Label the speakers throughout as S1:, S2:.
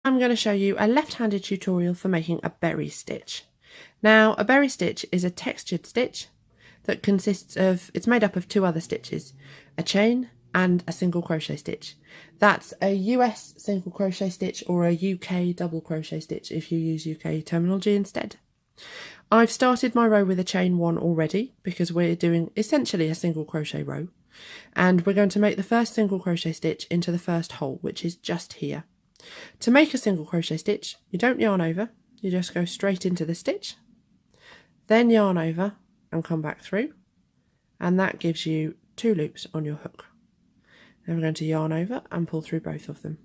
S1: I'm going to show you a left-handed tutorial for making a berry stitch. Now, a berry stitch is a textured stitch that consists of, it's made up of two other stitches, a chain and a single crochet stitch. That's a US single crochet stitch or a UK double crochet stitch if you use UK terminology instead. I've started my row with a chain 1 already because we're doing essentially a single crochet row, and we're going to make the first single crochet stitch into the first hole, which is just here. To make a single crochet stitch, you don't yarn over, you just go straight into the stitch, then yarn over and come back through, and that gives you 2 loops on your hook. Then we're going to yarn over and pull through both of them.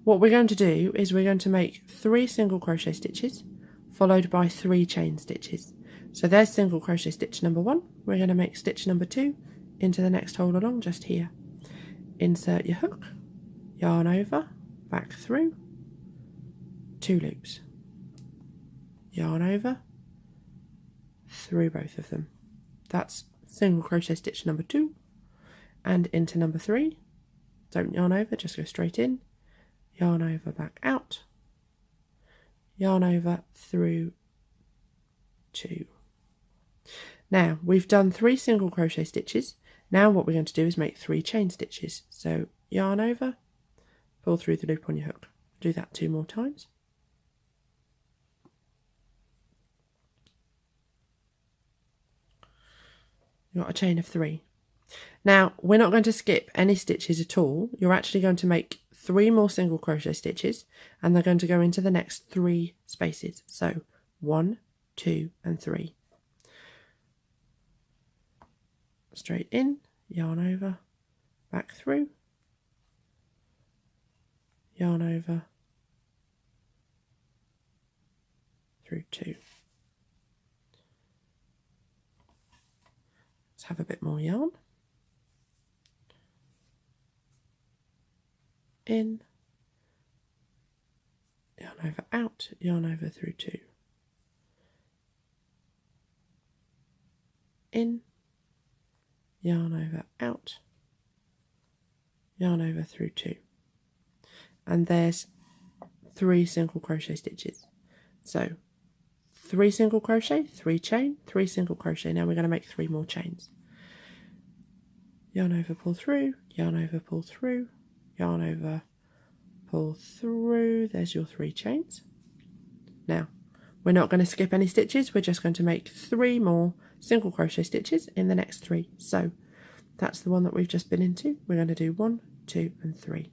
S1: What we're going to do is we're going to make 3 single crochet stitches followed by 3 chain stitches. So there's single crochet stitch number 1. We're going to make stitch number 2 into the next hole along just here. Insert your hook, yarn over, back through, 2 loops, yarn over, through both of them. That's single crochet stitch number 2, and into number 3. Don't yarn over, just go straight in, yarn over, back out, yarn over, through 2. Now we've done 3 single crochet stitches. Now what we're going to do is make 3 chain stitches. So yarn over, pull through the loop on your hook. Do that 2 more times. You've got a chain of 3. Now we're not going to skip any stitches at all. You're actually going to make 3 more single crochet stitches, and they're going to go into the next 3 spaces. So 1, 2 and 3. Straight in, yarn over, back through, yarn over, through 2. Let's have a bit more yarn. In, yarn over, out, yarn over, through 2. In, yarn over, out, yarn over, through 2. And there's 3 single crochet stitches. So 3 single crochet, 3 chain, 3 single crochet. Now we're going to make 3 more chains. Yarn over, pull through, yarn over, pull through, yarn over, pull through. There's your 3 chains. Now we're not going to skip any stitches, we're just going to make 3 more single crochet stitches in the next 3. So that's the one that we've just been into. We're going to do 1, 2 and 3.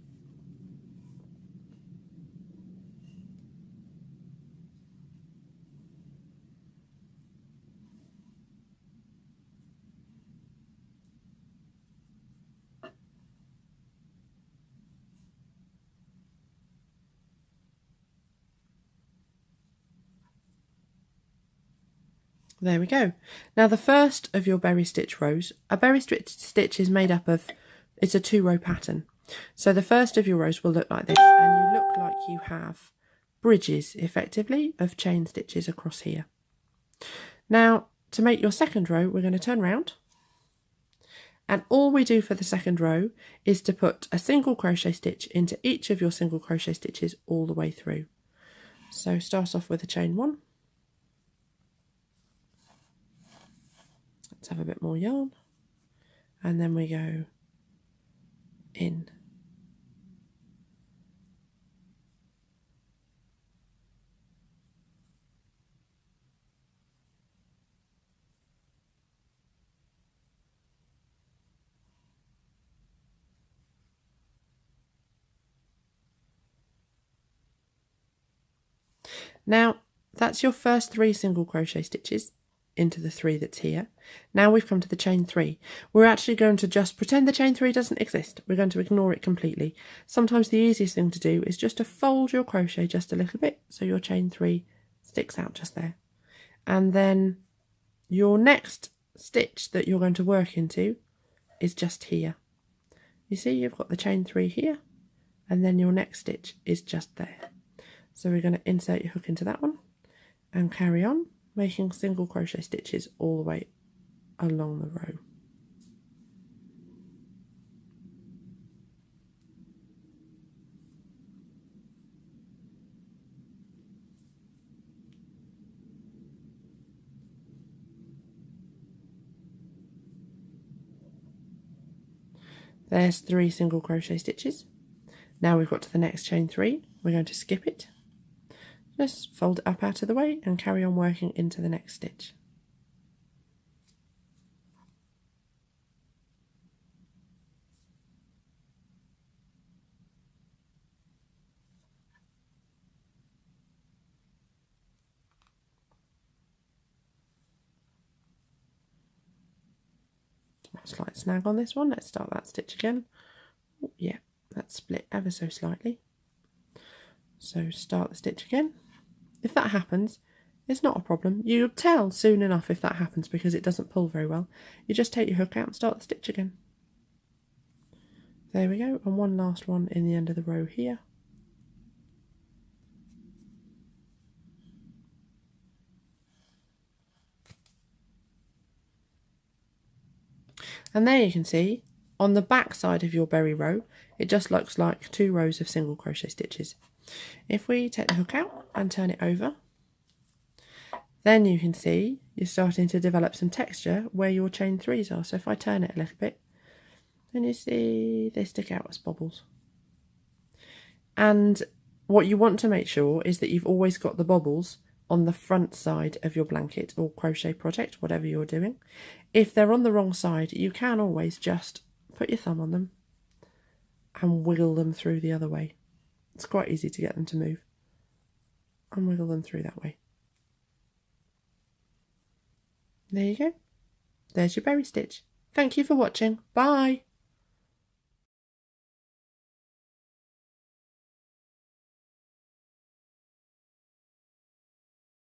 S1: There we go. Now the first of your berry stitch rows, a berry stitch is made up of, it's a 2-row pattern. So the first of your rows will look like this, and you look like you have bridges effectively of chain stitches across here. Now to make your second row, we're going to turn round, and all we do for the second row is to put a single crochet stitch into each of your single crochet stitches all the way through. So start off with a chain 1. Let's have a bit more yarn, and then we go in, now that's your first 3 single crochet stitches into the 3 that's here. Now we've come to the chain 3. We're actually going to just pretend the chain 3 doesn't exist. We're going to ignore it completely. Sometimes the easiest thing to do is just to fold your crochet just a little bit so your chain 3 sticks out just there. And then your next stitch that you're going to work into is just here. You see, you've got the chain 3 here, and then your next stitch is just there. So we're going to insert your hook into that one and carry on making single crochet stitches all the way along the row. There's 3 single crochet stitches. Now we've got to the next chain 3. We're going to skip it. Just fold it up out of the way and carry on working into the next stitch. Slight snag on this one. Let's start that stitch again. Oh, yeah, that's split ever so slightly. So start the stitch again. If that happens, it's not a problem. You'll tell soon enough if that happens because it doesn't pull very well. You just take your hook out and start the stitch again. There we go, and one last one in the end of the row here. And there you can see, on the back side of your berry row, it just looks like 2 rows of single crochet stitches. If we take the hook out and turn it over, then you can see you're starting to develop some texture where your chain 3s are. So if I turn it a little bit, then you see they stick out as bobbles. And what you want to make sure is that you've always got the bobbles on the front side of your blanket or crochet project, whatever you're doing. If they're on the wrong side, you can always just put your thumb on them and wiggle them through the other way. It's quite easy to get them to move. And wiggle them through that way. There you go. There's your berry stitch. Thank you for watching. Bye.